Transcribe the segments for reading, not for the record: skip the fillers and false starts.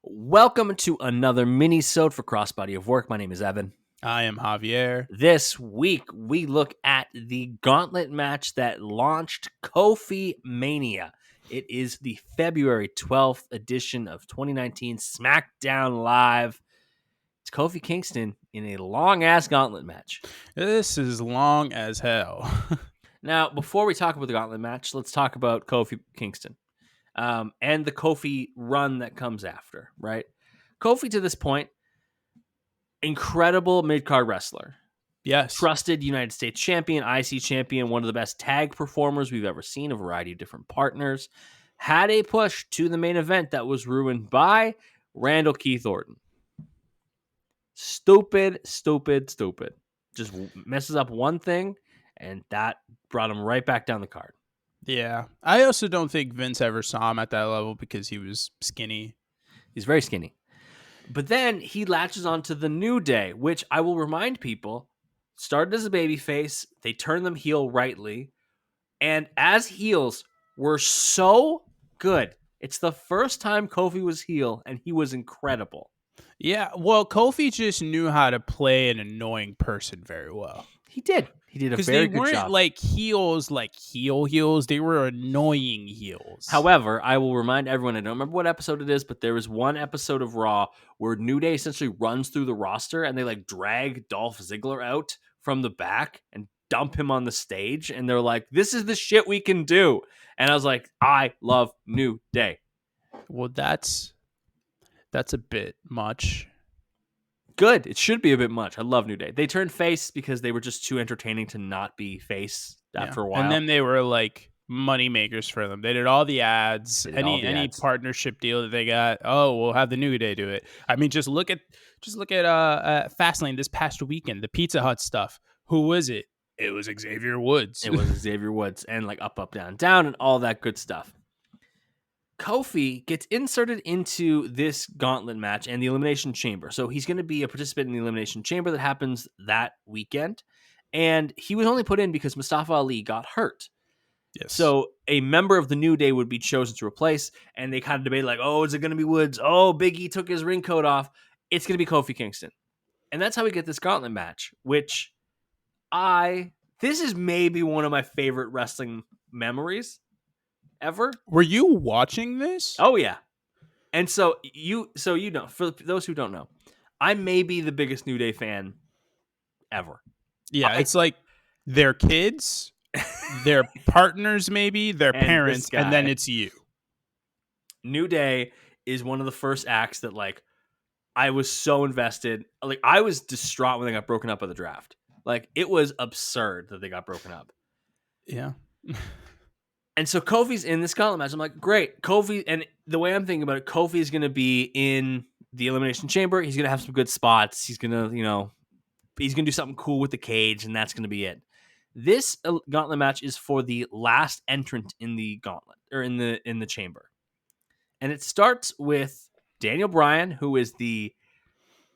Welcome to another Minisode for Crossbody of Work. My name is Evan. I am Javier. This week, we look at the Gauntlet match that launched KofiMania. It is the February 12th edition of 2019 SmackDown Live. It's Kofi Kingston in a long-ass Gauntlet match. This is long as hell. Now, before we talk about the Gauntlet match, let's talk about Kofi Kingston. And the Kofi run that comes after, right? Kofi, to this point, incredible mid-card wrestler. Yes. Trusted United States champion, IC champion, one of the best tag performers we've ever seen, a variety of different partners. Had a push to the main event that was ruined by Randall Keith Orton. Stupid. Just messes up one thing, and that brought him right back down the card. Yeah. I also don't think Vince ever saw him at that level because he was skinny. He's very skinny. But then he latches onto the New Day, which I will remind people, started as a babyface. They turned them heel rightly. And as heels, were so good. It's the first time Kofi was heel, and he was incredible. Yeah. Well, Kofi just knew how to play an annoying person very well. He did. He did a very good job. Because they weren't like heels. They were annoying heels. However, I will remind everyone, I don't remember what episode it is, but there was one episode of Raw where New Day essentially runs through the roster and they like drag Dolph Ziggler out from the back and dump him on the stage. And they're like, this is the shit we can do. And I was like, I love New Day. Well, that's a bit much. Good. It should be a bit much. I love New Day. They turned face because they were just too entertaining to not be face after a while. And then they were like money makers for them. They did all the ads. Any partnership deal that they got. Oh, we'll have the New Day do it. I mean, just look at Fastlane this past weekend. The Pizza Hut stuff. Who was it? It was Xavier Woods. It was Xavier Woods, and like up, down, down, and all that good stuff. Kofi gets inserted into this Gauntlet match and the Elimination Chamber. So he's going to be a participant in the Elimination Chamber that happens that weekend. And he was only put in because Mustafa Ali got hurt. Yes. So a member of the New Day would be chosen to replace. And they kind of debate like, oh, is it going to be Woods? Oh, Big E took his ring coat off. It's going to be Kofi Kingston. And that's how we get this Gauntlet match, which this is maybe one of my favorite wrestling memories ever. Were you watching this? Oh yeah. And so you know, for those who don't know, I may be the biggest New Day fan ever. Yeah, it's like their kids, their partners, maybe their parents, and then it's you. New Day is one of the first acts that like I was so invested. Like I was distraught when they got broken up by the draft. Like it was absurd that they got broken up. Yeah. And so Kofi's in this Gauntlet match. I'm like, great. Kofi, and the way I'm thinking about it, Kofi is going to be in the Elimination Chamber. He's going to have some good spots. He's going to, he's going to do something cool with the cage, and that's going to be it. This Gauntlet match is for the last entrant in the Gauntlet, or in the Chamber. And it starts with Daniel Bryan, who is the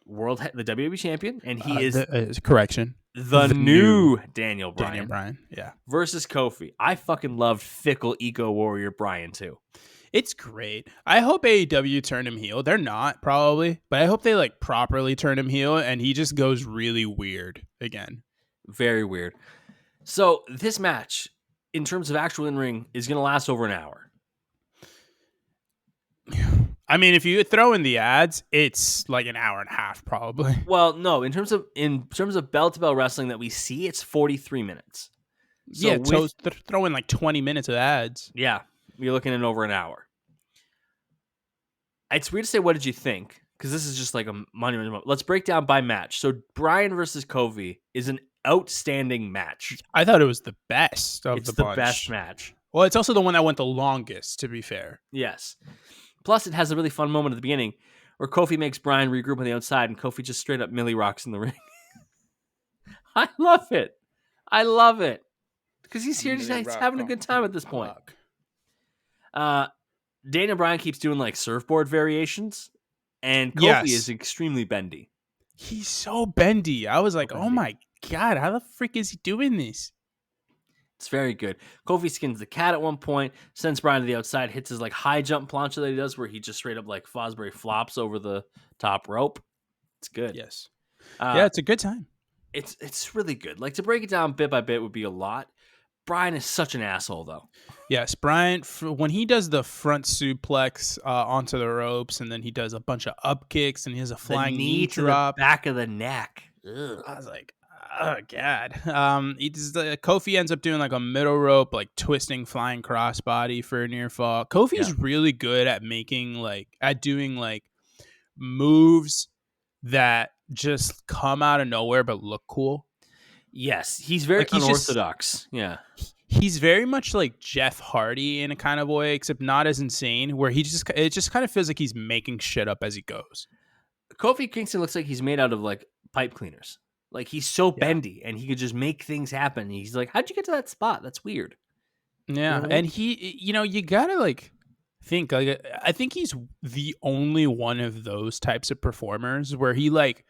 WWE champion, and he is correction. The new Daniel Bryan. Daniel Bryan, yeah. Versus Kofi. I fucking loved fickle eco warrior Bryan too. It's great. I hope AEW turn him heel. They're not, probably. But I hope they like properly turn him heel and he just goes really weird again. Very weird. So this match, in terms of actual in-ring, is going to last over an hour. I mean, if you throw in the ads, it's like an hour and a half, probably. Well, no, in terms of bell-to-bell wrestling that we see, it's 43 minutes. So so throw in like 20 minutes of ads. Yeah, you're looking at over an hour. It's weird to say, what did you think? Because this is just like a monumental moment. Let's break down by match. So Bryan versus Kofi is an outstanding match. I thought it was the best of the bunch. It's the best match. Well, it's also the one that went the longest, to be fair. Yes. Plus, it has a really fun moment at the beginning where Kofi makes Bryan regroup on the outside and Kofi just straight up Millie rocks in the ring. I love it. Because he's here, he's having a good time at this point. Daniel Bryan keeps doing like surfboard variations, and Kofi is extremely bendy. He's so bendy. I was like, oh my God, how the frick is he doing this? It's very good. Kofi skins the cat at one point, sends Bryan to the outside, hits his like high jump plancha that he does where he just straight up like Fosbury flops over the top rope. It's good. Yes. Yeah, it's a good time. It's really good. Like, to break it down bit by bit would be a lot. Bryan is such an asshole, though. Yes, Bryan, when he does the front suplex onto the ropes, and then he does a bunch of up kicks, and he has a flying knee drop. To the back of the neck. Ugh. I was like, oh, God. Kofi ends up doing like a middle rope, like twisting flying crossbody for a near fall. Kofi's really good at doing moves that just come out of nowhere but look cool. Yes, he's very unorthodox. He's very much like Jeff Hardy in a kind of way, except not as insane, where it just kind of feels like he's making shit up as he goes. Kofi Kingston looks like he's made out of like pipe cleaners. Like, he's so bendy and he could just make things happen. He's like, how'd you get to that spot? That's weird. Yeah, you know what I mean? And he, you gotta like think, like, I think he's the only one of those types of performers where he like,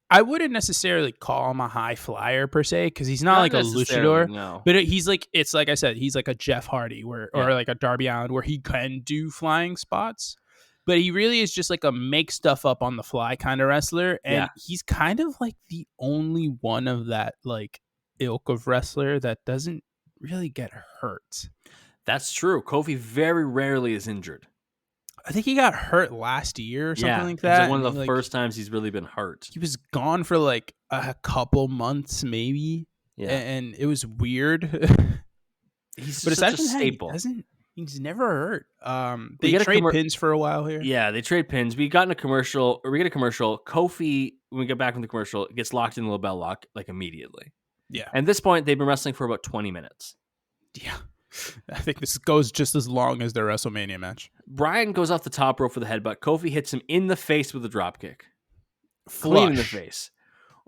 I wouldn't necessarily call him a high flyer per se, because he's not like a luchador. No. But he's like, it's like I said, he's like a Jeff Hardy or like a Darby Allin, where he can do flying spots. But he really is just like a make stuff up on the fly kind of wrestler. And he's kind of like the only one of that like ilk of wrestler that doesn't really get hurt. That's true. Kofi very rarely is injured. I think he got hurt last year or something like that. It was one of the first times he's really been hurt. He was gone for like a couple months, maybe. Yeah. And it was weird. He's such a staple. He's never hurt. They trade pins for a while here. Yeah, they trade pins. We get a commercial. Kofi, when we get back from the commercial, gets locked in the LeBell Lock like immediately. Yeah. And at this point, they've been wrestling for about 20 minutes. Yeah. I think this goes just as long as their WrestleMania match. Bryan goes off the top rope for the headbutt. Kofi hits him in the face with a dropkick. Clean in the face.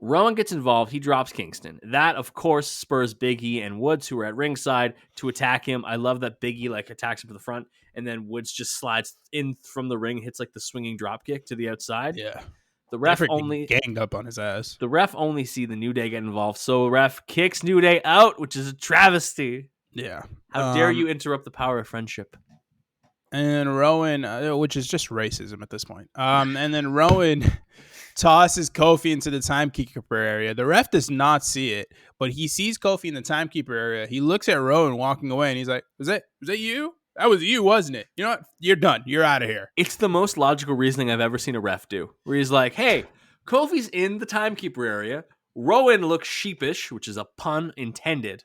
Rowan gets involved. He drops Kingston. That, of course, spurs Big E and Woods, who are at ringside, to attack him. I love that Big E like attacks him from the front, and then Woods just slides in from the ring, hits like the swinging dropkick to the outside. Yeah. The ref only ganged up on his ass. The ref only see the New Day get involved, so the ref kicks New Day out, which is a travesty. Yeah. How dare you interrupt the power of friendship? And Rowan, which is just racism at this point. And then Rowan tosses Kofi into the timekeeper area. The ref does not see it, but he sees Kofi in the timekeeper area. He looks at Rowan walking away, and he's like, was that you? That was you, wasn't it? You know what? You're done. You're out of here. It's the most logical reasoning I've ever seen a ref do, where he's like, hey, Kofi's in the timekeeper area. Rowan looks sheepish, which is a pun intended.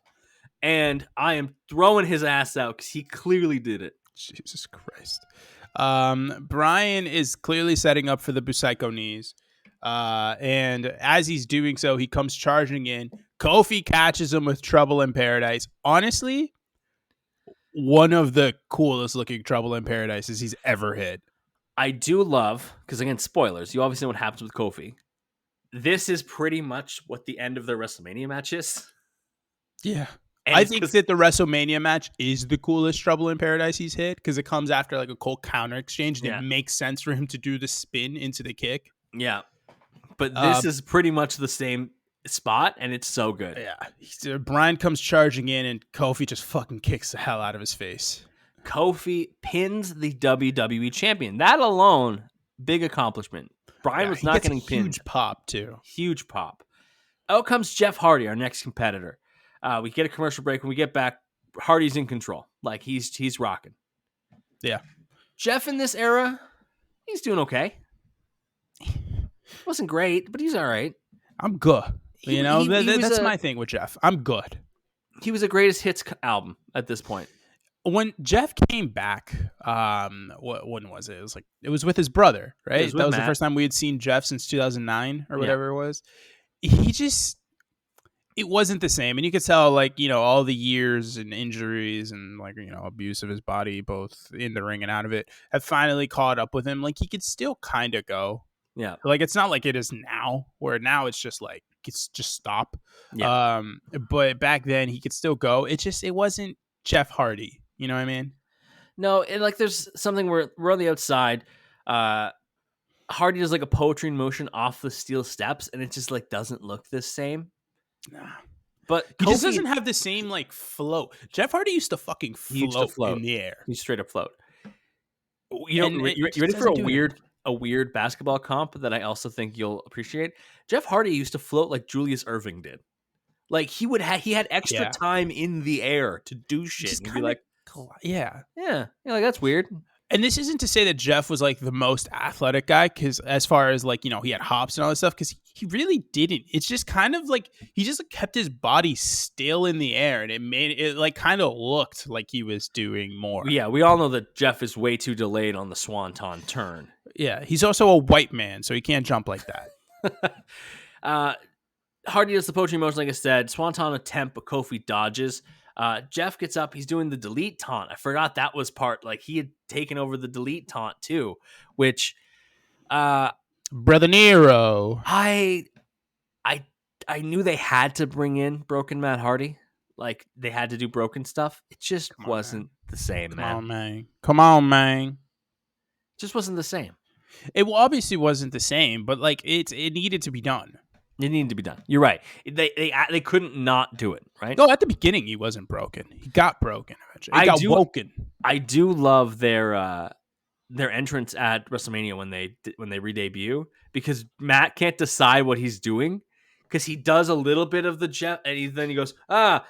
And I am throwing his ass out because he clearly did it. Jesus Christ. Bryan is clearly setting up for the Busaiku knees. And as he's doing so, he comes charging in. Kofi catches him with Trouble in Paradise. Honestly, one of the coolest looking Trouble in Paradises he's ever hit. I do love, because again, spoilers, you obviously know what happens with Kofi. This is pretty much what the end of their WrestleMania match is. Yeah. And I think that the WrestleMania match is the coolest Trouble in Paradise he's hit, because it comes after like a cool counter exchange, and it makes sense for him to do the spin into the kick. Yeah. But this is pretty much the same spot, and it's so good. Yeah. Bryan comes charging in, and Kofi just fucking kicks the hell out of his face. Kofi pins the WWE champion. That alone, big accomplishment. Bryan was not getting pinned. Huge pop, too. Huge pop. Out comes Jeff Hardy, our next competitor. We get a commercial break. When we get back, Hardy's in control. Like, he's rocking. Yeah. Jeff in this era, he's doing okay. Wasn't great, but he's all right. I'm good. That's my thing with Jeff. I'm good. He was a greatest hits album at this point. When Jeff came back, when was it? It was with his brother, right? That was Matt. The first time we had seen Jeff since 2009 or whatever it was. It wasn't the same. And you could tell, all the years and injuries and, abuse of his body, both in the ring and out of it, have finally caught up with him. Like, he could still kind of go. Yeah. Like, it's not like it is now, where now it's just like, it's just stop. Yeah. But back then, he could still go. It wasn't Jeff Hardy. You know what I mean? No, and, there's something where we're on the outside. Hardy does, a poetry in motion off the steel steps, and it just, doesn't look the same. Nah. But he just doesn't have the same like float. Jeff Hardy used to fucking float in the air. He straight up float. You know, you ready for a weird basketball comp that I also think you'll appreciate? Jeff Hardy used to float like Julius Erving did. Like he had extra time in the air to do shit. Just and be like, yeah, like that's weird. And this isn't to say that Jeff was like the most athletic guy, because as far as like, you know, he had hops and all this stuff, because he really didn't. It's just kind of like he just kept his body still in the air, and it made it like kind of looked like he was doing more. Yeah, we all know that Jeff is way too delayed on the swanton turn. Yeah, he's also a white man, so he can't jump like that. Hardy does the poetry motion, like I said. Swanton attempt, but Kofi dodges. Jeff gets up. He's doing the delete taunt. I forgot that was part. Like he had taken over the delete taunt too, which, Brother Nero. I knew they had to bring in Broken Matt Hardy. Like they had to do broken stuff. It just wasn't the same, man. Come on, man. It just wasn't the same. It obviously wasn't the same, but like it needed to be done. It needed to be done. You're right. They couldn't not do it, right? No, at the beginning he wasn't broken. He got broken eventually. He got woken. I do love their entrance at WrestleMania when they re-debut, because Matt can't decide what he's doing, because he does a little bit of the Jeff, and then he goes and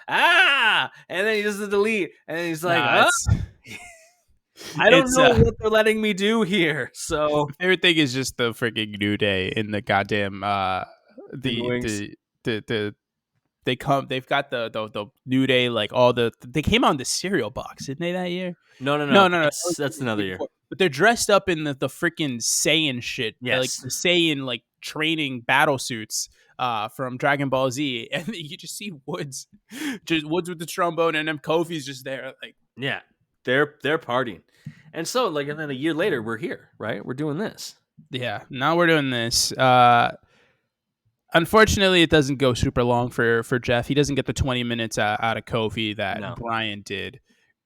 then he does the delete, and then he's like, I don't know what they're letting me do here. So my favorite thing is just the freaking New Day in the goddamn they've got the New Day, like they came on the cereal box, didn't they, that year? No. That's another year. But they're dressed up in the freaking Saiyan shit, like the Saiyan like training battle suits from Dragon Ball Z, and you just see Woods with the trombone, and then Kofi's just there, like they're partying, and so like, and then a year later we're here, right? We're doing this. Yeah, now we're doing this. Unfortunately, it doesn't go super long for Jeff. He doesn't get the 20 minutes out of Kofi that Bryan did,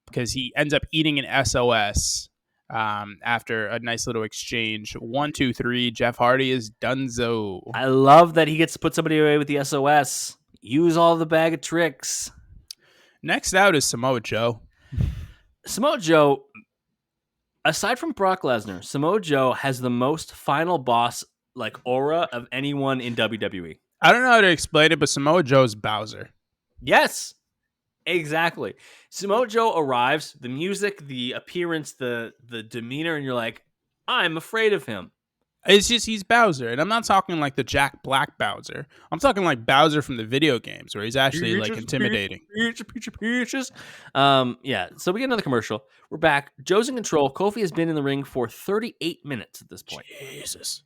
because he ends up eating an SOS after a nice little exchange. 1, 2, 3. Jeff Hardy is donezo. I love that he gets to put somebody away with the SOS. Use all the bag of tricks. Next out is Samoa Joe. Samoa Joe, aside from Brock Lesnar, Samoa Joe has the most final boss like aura of anyone in WWE. I don't know how to explain it, but Samoa Joe's Bowser. Yes, exactly. Samoa Joe arrives, the music, the appearance, the demeanor, and you're like, I'm afraid of him. It's just he's Bowser, and I'm not talking like the Jack Black Bowser. I'm talking like Bowser from the video games, where he's actually like intimidating. Peaches. Yeah. So we get another commercial. We're back. Joe's in control. Kofi has been in the ring for 38 minutes at this point. Jesus.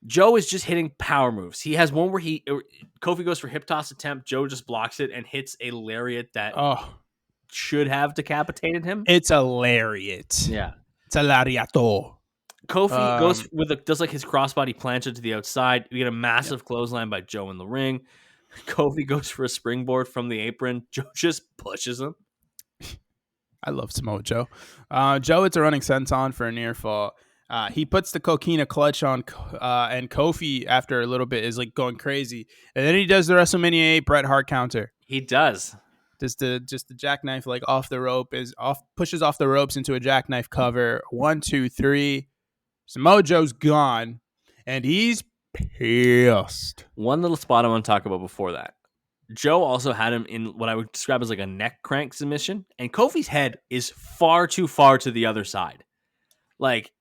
Joe is just hitting power moves. He has one where Kofi goes for hip toss attempt. Joe just blocks it and hits a lariat that should have decapitated him. It's a lariat. Yeah. It's a lariato. Kofi does like his crossbody plancha to the outside. We get a massive clothesline by Joe in the ring. Kofi goes for a springboard from the apron. Joe just pushes him. I love Samoa Joe. Joe hits a running senton for a near fall. He puts the coquina clutch on, and Kofi, after a little bit, is like going crazy. And then he does the WrestleMania 8 Bret Hart counter. He does. Just the jackknife, like off the rope, pushes off the ropes into a jackknife cover. 1, 2, 3. Samoa Joe's gone, and he's pissed. One little spot I want to talk about before that. Joe also had him in what I would describe as like a neck crank submission, and Kofi's head is far too far to the other side. Like,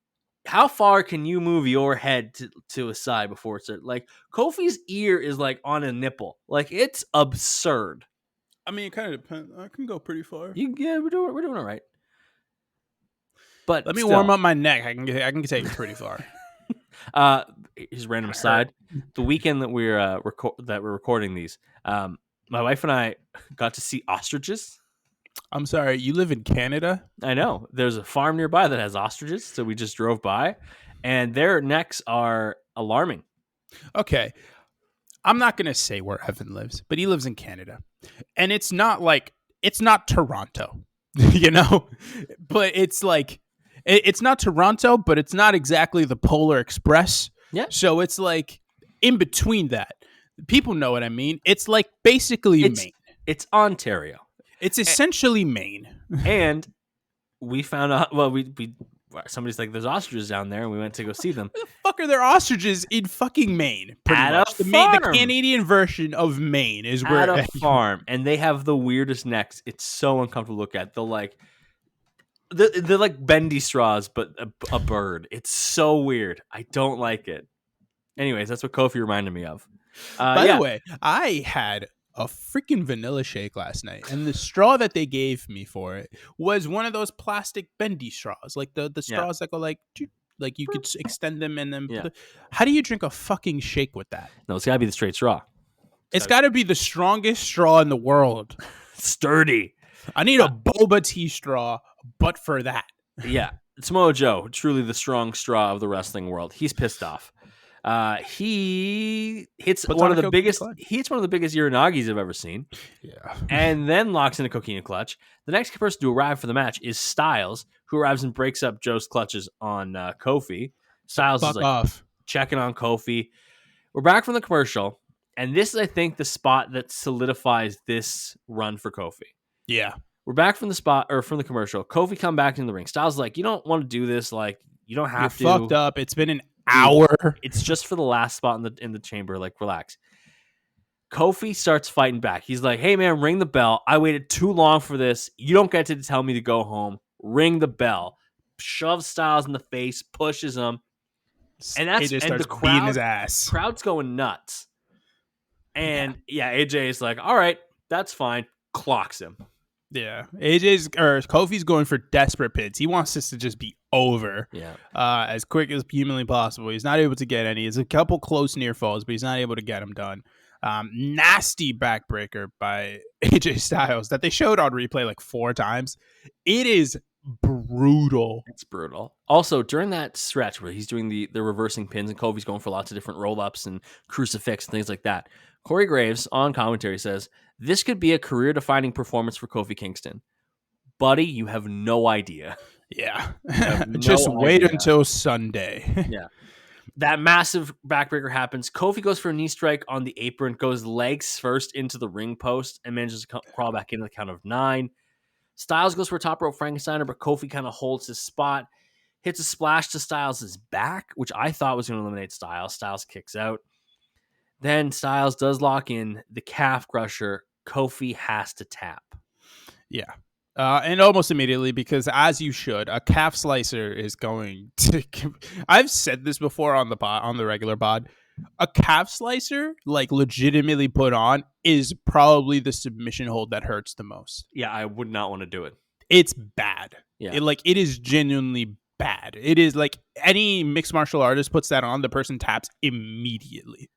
how far can you move your head to a side before it's like Kofi's ear is like on a nipple? Like, it's absurd. I mean, it kind of depends. I can go pretty far. We're doing all right. But let me warm up my neck. I can take it pretty far. Here's a random aside. The weekend that we're recording these, my wife and I got to see ostriches. I'm sorry, you live in Canada? I know. There's a farm nearby that has ostriches, so we just drove by, and their necks are alarming. Okay. I'm not going to say where Evan lives, but he lives in Canada. And it's not Toronto, you know? But it's like, it's not Toronto, but it's not exactly the Polar Express. Yeah. So it's like in between that. People know what I mean. It's like basically Maine. It's Ontario. It's essentially Maine. And we found out, well, we somebody's like, there's ostriches down there, and we went to go see them. Where the fuck are there ostriches in fucking Maine? Pretty At much. a The farm. Canadian version of Maine is where. At a farm. And they have the weirdest necks. It's so uncomfortable to look at. They're like bendy straws, but a bird. It's so weird. I don't like it. Anyways, that's what Kofi reminded me of. By the way, I had a freaking vanilla shake last night, and the straw that they gave me for it was one of those plastic bendy straws, like the straws that go like you could extend them and then. How do you drink a fucking shake with that? No, it's gotta be the straight straw. It's gotta be the strongest straw in the world. Sturdy. I need a boba tea straw, but for that. Yeah, Samoa Joe, truly the strong straw of the wrestling world. He's pissed off. He hits one of the biggest Uranagis I've ever seen. Yeah. And then locks in a coquina clutch. The next person to arrive for the match is Styles, who arrives and breaks up Joe's clutches on Kofi. Styles is like checking on Kofi. We're back from the commercial, and this is, I think, the spot that solidifies this run for Kofi. Yeah. We're back from the commercial. Kofi come back in the ring. Styles is like, you don't want to do this. Like, you don't have to. You're fucked up. It's been an hour. It's just for the last spot in the chamber. Like, relax. Kofi starts fighting back. He's like, hey man, ring the bell. I waited too long for this. You don't get to tell me to go home. Ring the bell. Shoves Styles in the face, pushes him. And that's AJ starts beating his ass. Crowd's going nuts. And AJ is like, all right, that's fine. Clocks him. Yeah, Kofi's going for desperate pins. He wants this to just be over, as quick as humanly possible. He's not able to get any. There's a couple close near falls, but he's not able to get them done. Nasty backbreaker by AJ Styles that they showed on replay like 4 times. It is brutal. It's brutal. Also, during that stretch where he's doing the reversing pins and Kofi's going for lots of different roll-ups and crucifix and things like that, Corey Graves on commentary says, this could be a career-defining performance for Kofi Kingston. Buddy, you have no idea. Yeah. Just wait until Sunday. Yeah. That massive backbreaker happens. Kofi goes for a knee strike on the apron, goes legs first into the ring post, and manages to crawl back into the count of 9. Styles goes for a top rope Frankensteiner, but Kofi kind of holds his spot. Hits a splash to Styles' back, which I thought was going to eliminate Styles. Styles kicks out. Then Styles does lock in the calf crusher. Kofi has to tap. Yeah. And almost immediately, because as you should, a calf slicer is going to... I've said this before on the regular pod. A calf slicer, like legitimately put on, is probably the submission hold that hurts the most. Yeah, I would not want to do it. It's bad. Yeah. It is genuinely bad. It is like any mixed martial artist puts that on, the person taps immediately.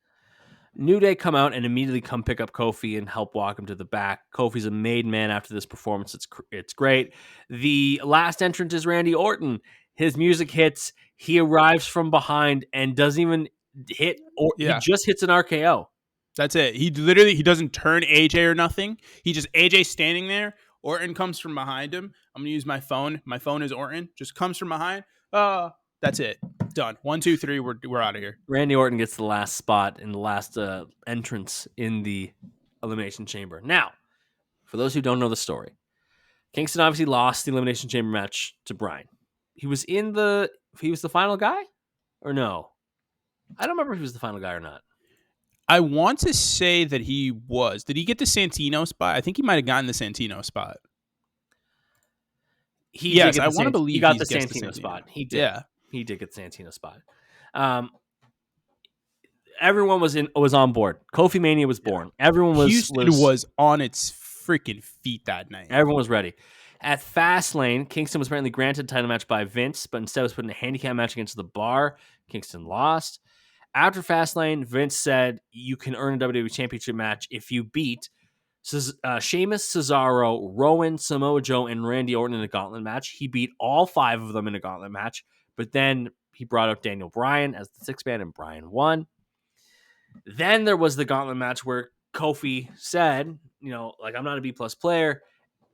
New Day come out and immediately come pick up Kofi and help walk him to the back. Kofi's a made man after this performance. It's great. The last entrant is Randy Orton. His music hits. He arrives from behind and doesn't even hit. He just hits an RKO. That's it. He doesn't turn AJ or nothing. He just AJ standing there. Orton comes from behind him. I'm gonna use my phone. My phone is Orton. Just comes from behind. That's it. Done. 1, 2, 3. We're out of here. Randy Orton gets the last spot in the last entrance in the Elimination Chamber. Now, for those who don't know the story, Kingston obviously lost the Elimination Chamber match to Bryan. He was the final guy, or no? I don't remember if he was the final guy or not. I want to say that he was. Did he get the Santino spot? I think he might have gotten the Santino spot. I want to believe he got the Santino spot. He did. Yeah. He did get the Santino spot. Everyone was on board. KofiMania was born. Everyone was Houston was on its freaking feet that night. Everyone was ready. At Fastlane, Kingston was apparently granted a title match by Vince, but instead was put in a handicap match against The Bar. Kingston lost. After Fastlane, Vince said you can earn a WWE Championship match if you beat Sheamus, Cesaro, Rowan, Samoa Joe, and Randy Orton in a gauntlet match. He beat all 5 of them in a gauntlet match. But then he brought up Daniel Bryan as the 6th man, and Bryan won. Then there was the gauntlet match where Kofi said, I'm not a B+ player.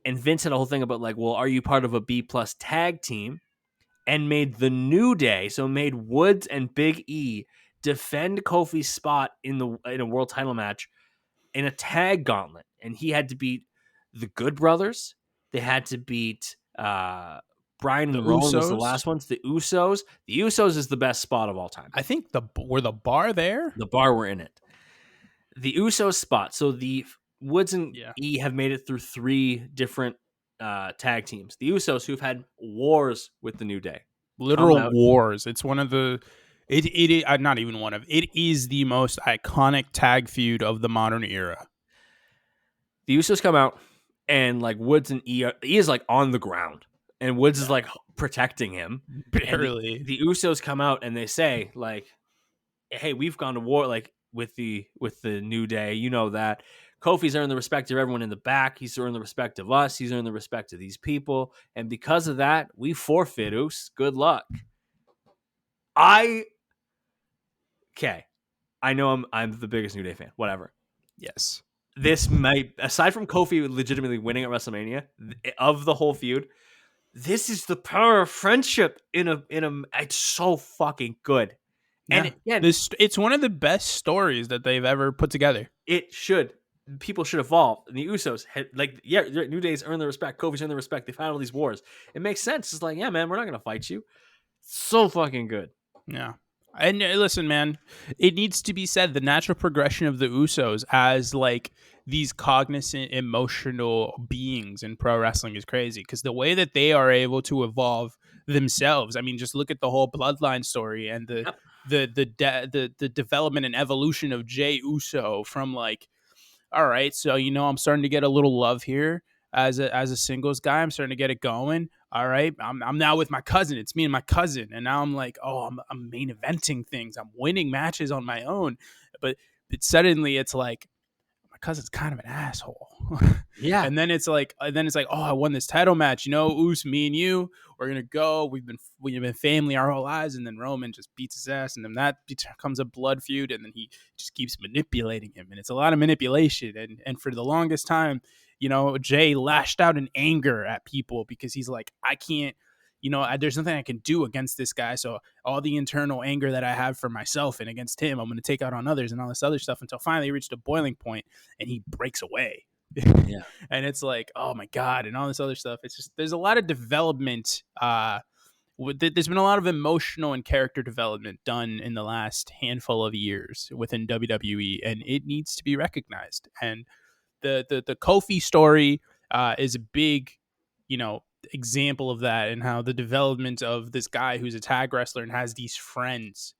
And Vince had a whole thing about well, are you part of a B+ tag team? And made the New Day, so made Woods and Big E defend Kofi's spot in a world title match in a tag gauntlet, and he had to beat the Good Brothers. They had to beat Brian and Rowan was the last ones. The Usos. The Usos is the best spot of all time. I think were the Bar there? The Bar were in it. The Usos spot. So the Woods and E have made it through 3 different tag teams. The Usos, who've had wars with the New Day. Literal wars. It's one of the... It not even one of. It is the most iconic tag feud of the modern era. The Usos come out, and like Woods and E is like on the ground, and Woods is like protecting him. Barely. The Usos come out and they say like, "Hey, we've gone to war like with the New Day. You know that Kofi's earned the respect of everyone in the back. He's earned the respect of us. He's earned the respect of these people, and because of that, we forfeit. Us. Good luck." Okay, I know I'm the biggest New Day fan. Whatever. Yes. This might, aside from Kofi legitimately winning at WrestleMania, of the whole feud, this is the power of friendship in a. It's so fucking good, and again, it's one of the best stories that they've ever put together. It should. People should evolve. And the Usos had, New Day's earned the respect. Kofi's earned the respect. They've had all these wars. It makes sense. It's like, yeah, man, we're not gonna fight you. So fucking good. Yeah. And listen, man, it needs to be said, the natural progression of the Usos as like these cognizant, emotional beings in pro wrestling is crazy, because the way that they are able to evolve themselves. I mean, just look at the whole bloodline story and the development and evolution of Jey Uso from like, all right, so I'm starting to get a little love here as a singles guy. I'm starting to get it going. All right, I'm now with my cousin. It's me and my cousin, and now I'm like, oh, I'm main eventing things. I'm winning matches on my own, but suddenly it's like my cousin's kind of an asshole. Yeah, and then it's like, oh, I won this title match. Us, me and you, we're gonna go. We've been family our whole lives, and then Roman just beats his ass, and then that becomes a blood feud, and then he just keeps manipulating him, and it's a lot of manipulation, and for the longest time, Jay lashed out in anger at people because he's like, I can't, there's nothing I can do against this guy. So all the internal anger that I have for myself and against him, I'm going to take out on others and all this other stuff, until finally he reached a boiling point and he breaks away. Yeah. And it's like, oh my God, and all this other stuff. It's just, there's a lot of development. There's been a lot of emotional and character development done in the last handful of years within WWE, and it needs to be recognized. And the Kofi story is a big, example of that, and how the development of this guy who's a tag wrestler and has these friends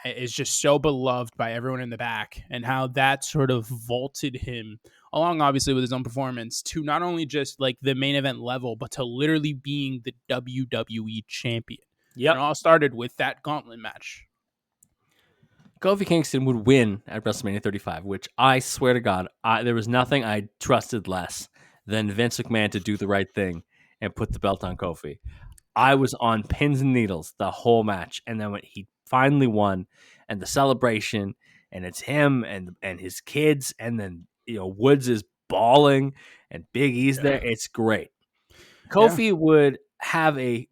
is just so beloved by everyone in the back, and how that sort of vaulted him along, obviously with his own performance, to not only just like the main event level, but to literally being the WWE champion. Yep. And it all started with that gauntlet match. Kofi Kingston would win at WrestleMania 35, which I swear to God, there was nothing I trusted less than Vince McMahon to do the right thing and put the belt on Kofi. I was on pins and needles the whole match, and then when he finally won, and the celebration, and it's him and his kids, and then Woods is bawling and Big E's there. It's great. Kofi would have a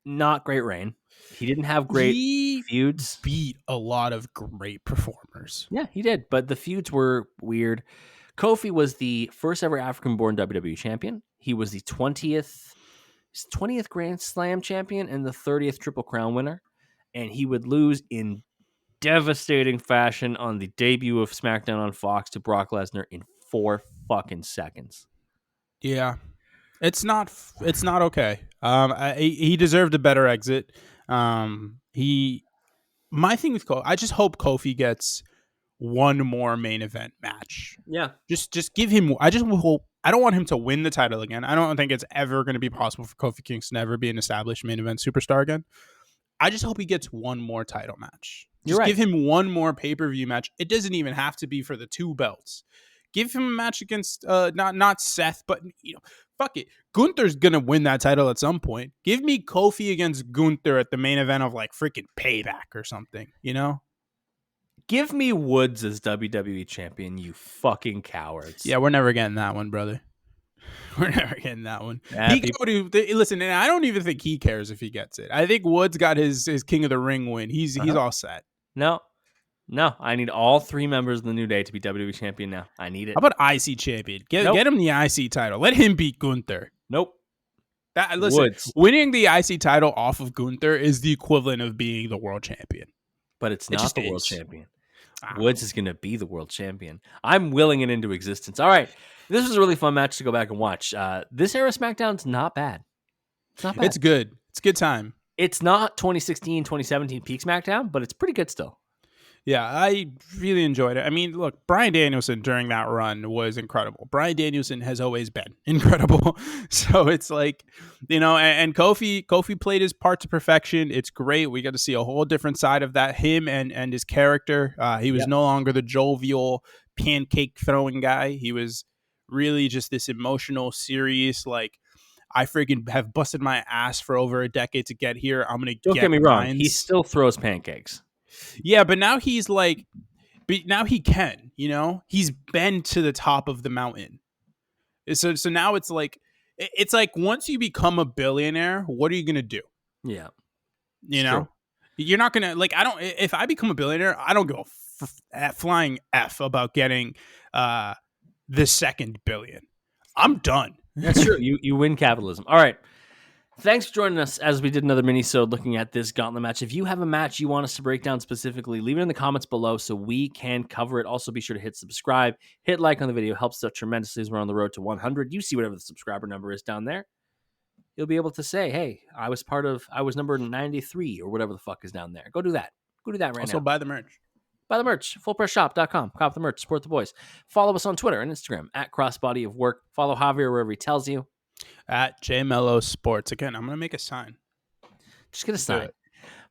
not great reign. He didn't have great feuds. Beat a lot of great performers. Yeah, he did, but the feuds were weird. Kofi was the first ever African-born WWE champion. He was the 20th Grand Slam champion and the 30th Triple Crown winner, and he would lose in devastating fashion on the debut of SmackDown on Fox to Brock Lesnar in 4 fucking seconds. Yeah, it's not okay. He deserved a better exit. My thing with Kofi, I just hope Kofi gets one more main event match. Yeah, just give him. I just hope. I don't want him to win the title again. I don't think it's ever going to be possible for Kofi Kingston to ever be an established main event superstar again. I just hope he gets one more title match. Just give him one more pay-per-view match. It doesn't even have to be for the 2 belts. Give him a match against not Seth, but fuck it. Gunther's gonna win that title at some point. Give me Kofi against Gunther at the main event of like freaking Payback or something. Give me Woods as WWE champion, you fucking cowards. Yeah, we're never getting that one, brother. We're never getting that one. Listen, and I don't even think he cares if he gets it. I think Woods got his King of the Ring win. He's all set. No, No, I need all 3 members of the New Day to be WWE champion now. I need it. How about IC champion? Get him the IC title. Let him beat Gunther. Nope. Listen, winning the IC title off of Gunther is the equivalent of being the world champion. But it's not the world champion. Woods is going to be the world champion. I'm willing it into existence. All right. This was a really fun match to go back and watch. This era SmackDown's not bad. It's not bad. It's good. It's a good time. It's not 2016, 2017 peak SmackDown, but it's pretty good still. Yeah, I really enjoyed it. I mean, look, Bryan Danielson during that run was incredible. Bryan Danielson has always been incredible. So it's like, and Kofi played his part to perfection. It's great. We got to see a whole different side of that, him and his character. He was no longer the jovial pancake throwing guy. He was really just this emotional, serious, like, I freaking have busted my ass for over a decade to get here. I'm going to Don't get me wrong. He still throws pancakes. Yeah, but now he's like, now he can, he's been to the top of the mountain. So now it's like once you become a billionaire, what are you going to do? Yeah. True. You're not going to if I become a billionaire, I don't go flying F about getting the second billion. I'm done. That's true. You win capitalism. All right. Thanks for joining us as we did another mini-sode looking at this Gauntlet match. If you have a match you want us to break down specifically, leave it in the comments below so we can cover it. Also, be sure to hit subscribe, hit like on the video. Helps us tremendously as we're on the road to 100. You see whatever the subscriber number is down there. You'll be able to say, hey, I was number 93 or whatever the fuck is down there. Go do that. Go do that right now. Also, buy the merch. Buy the merch. Fullpressshop.com. Cop the merch. Support the boys. Follow us on Twitter and Instagram at Crossbody of Work. Follow Javier wherever he tells you. At JMello Sports. Again, I'm going to make a sign. Just get a sign.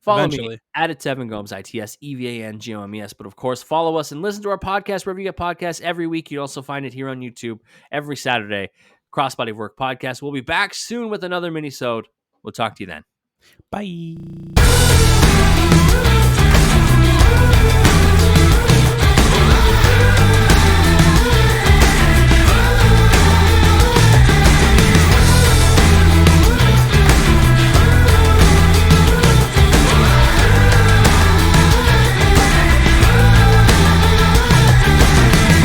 Follow me at It's Evan Gomes, ITSEVANGOMES. But of course, follow us and listen to our podcast wherever you get podcasts every week. You also find it here on YouTube every Saturday. Crossbody of Work podcast. We'll be back soon with another mini-sode. We'll talk to you then. Bye.